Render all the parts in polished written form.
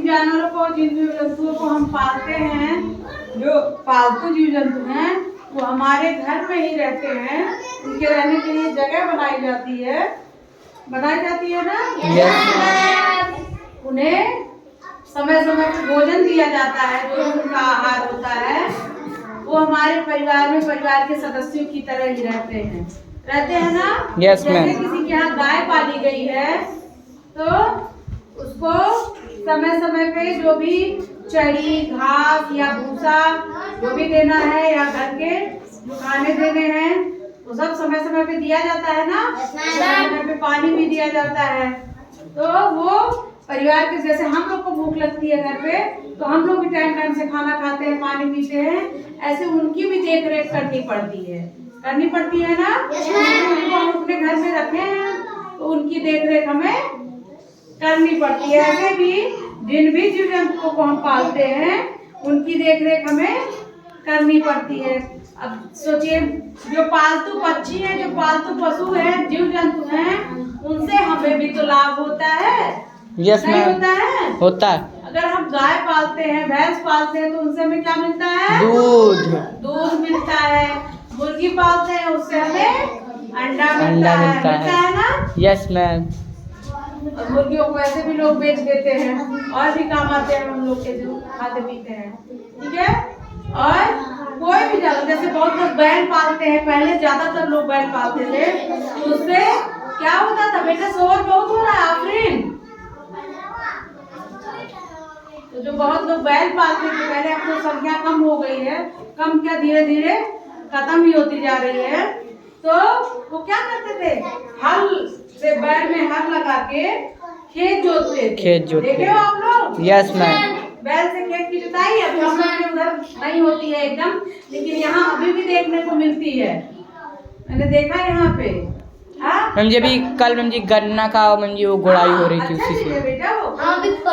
जानवरों को, जिन जीव जंतुओं को हम पालते हैं, जो पालतू जीव जंतु हैं, वो हमारे घर में ही रहते हैं। उनके रहने के लिए जगह बनाई जाती है ना। उन्हें समय समय पर भोजन दिया जाता है, जो उनका आहार होता है। वो हमारे परिवार में परिवार के सदस्यों की तरह ही रहते हैं ना। Yes ma'am. जैसे किसी के यहाँ गाय पाली गई है तो उसको समय समय पे जो भी चरी, घास या भूसा जो भी देना है, या घर के जो खाने देने हैं, वो सब समय समय पे दिया जाता है ना। समय पे पानी भी दिया जाता है। तो वो परिवार के, जैसे हम लोग को भूख लगती है घर पे, तो हम लोग भी टाइम टाइम से खाना खाते हैं, पानी पीते हैं, ऐसे उनकी भी देख रेख करनी पड़ती है ना। उनको हम अपने घर में रखे हैं तो उनकी देख रेख हमें करनी पड़ती है। ऐसे भी जिन भी जीव जंतुओं को हम पालते हैं उनकी देख रेख हमें करनी पड़ती है। अब सोचिए, जो पालतू पक्षी है, जो पालतू पशु है, जीव जंतु हैं, उनसे हमें भी तो लाभ होता है। Yes ma'am. होता है। होता है। अगर हम गाय पालते हैं, भैंस पालते हैं, तो उनसे हमें क्या मिलता है? दूध मिलता है। मुर्गी पालते हैं, उससे हमें अंडा मिलता है ना। Yes ma'am. और मुर्गियों को ऐसे भी लोग बेच देते हैं, और भी काम आते हैं हम लोग के, जो खाते पीते हैं। ठीक है। और कोई भी जानवर, जैसे बहुत लोग बैल पालते हैं, पहले ज्यादातर लोग बैल पालते थे, तो उससे क्या होता था बेटा? शोर बहुत हो रहा है, आफरीन। तो जो बहुत लोग बैल पालते थे पहले, अब तो संख्या कम हो गई है। कम क्या, धीरे धीरे खत्म ही होती जा रही है। तो वो क्या करते थे? हल से, बैल में हल लगा के खेत जोतते थे। देखे हो आप लोग? Yes ma'am. बैल से खेत की जुताई अभी हम लोग के उधर नहीं होती है एकदम, लेकिन यहाँ अभी भी देखने को मिलती है। मैंने देखा यहाँ पे। मैम जी, अभी कल मैम जी गन्ना का मैम जी वो गुड़ाई हो रही थी, उसी से। बेटा वो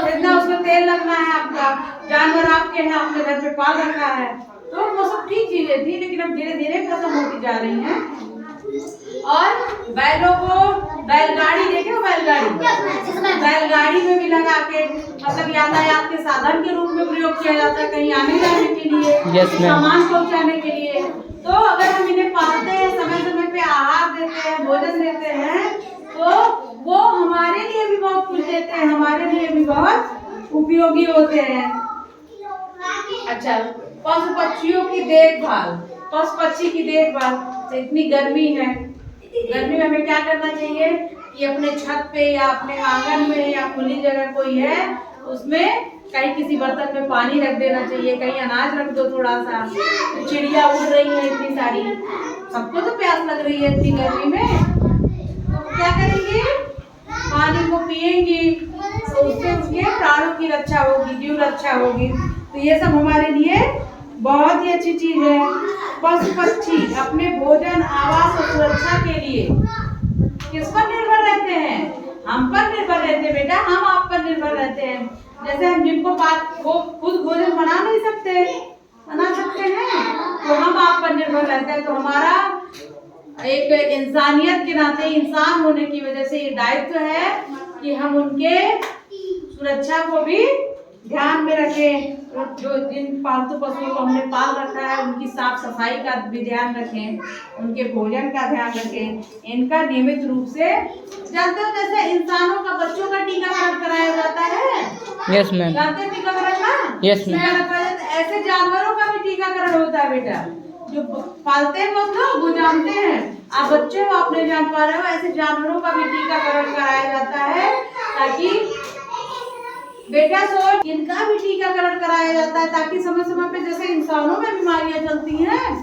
इतना उसमें तेल लगना है, आपका जानवर आपके हैं, आपने घर पे पाल रखा है, तो वो सब ठीक चीजें थी, लेकिन अब धीरे धीरे खत्म होती जा रही हैं। और बैलों को, बैलगाड़ी देखे हो? बैलगाड़ी में भी लगा के, मतलब यातायात के साधन के रूप में प्रयोग किया जाता है, कहीं आने जाने के लिए, सामान पहुंचाने के लिए। तो अगर हम इन्हें पालते हैं, समय समय पे आहार देते हैं, भोजन देते हैं, तो वो हमारे लिए भी बहुत कुछ देते हैं, हमारे लिए भी बहुत उपयोगी होते हैं। अच्छा, पशु पक्षियों की देखभाल, पशु पक्षी की देखभाल। तो इतनी गर्मी है, गर्मी में हमें क्या करना चाहिए कि अपने छत पे या अपने आंगन में या खुली जगह कोई है, उसमें कहीं किसी बर्तन में पानी रख देना चाहिए, कहीं अनाज रख दो थोड़ा सा। तो चिड़िया उड़ रही है इतनी सारी, सबको तो प्यास लग रही है इतनी गर्मी में, तो क्या करेंगे? पानी को पिएंगी, तो उससे उसके प्राणों की रक्षा होगी, जीव रक्षा होगी। तो ये सब हमारे लिए बहुत ही अच्छी चीज है। पशु पक्षी अपने भोजन, आवास और सुरक्षा के लिए किस पर निर्भर रहते हैं? हम पर निर्भर रहते हैं बेटा, हम आप पर निर्भर रहते हैं। जैसे हम जिनको वो खुद भोजन बना सकते हैं, तो हम आप पर निर्भर रहते हैं। तो हमारा एक इंसानियत के नाते, इंसान होने की वजह से ये दायित्व है कि हम उनके सुरक्षा को भी ध्यान में रखें। जो जिन पालतू पशुओं को हमने पाल रखा है, उनकी साफ सफाई का भी ध्यान रखें, उनके भोजन का ध्यान रखें, इनका नियमित रूप से, जानते हो जैसे इंसानों का, बच्चों का टीकाकरण कराया जाता है। Yes ma'am. जानते हैं टीकाकरण का? Yes ma'am. ऐसे जानवरों का भी टीकाकरण होता है बेटा, जो पालते हैं बहुत लोग, वो जानते हैं। आप बच्चे हो, आप नहीं जान पा रहे हो, ऐसे जानवरों का भी टीकाकरण कराया जाता है, ताकि बेटा इनका भी टीकाकरण कराया जाता है, ताकि समय समय पे, जैसे इंसानों में बीमारियां चलती हैं,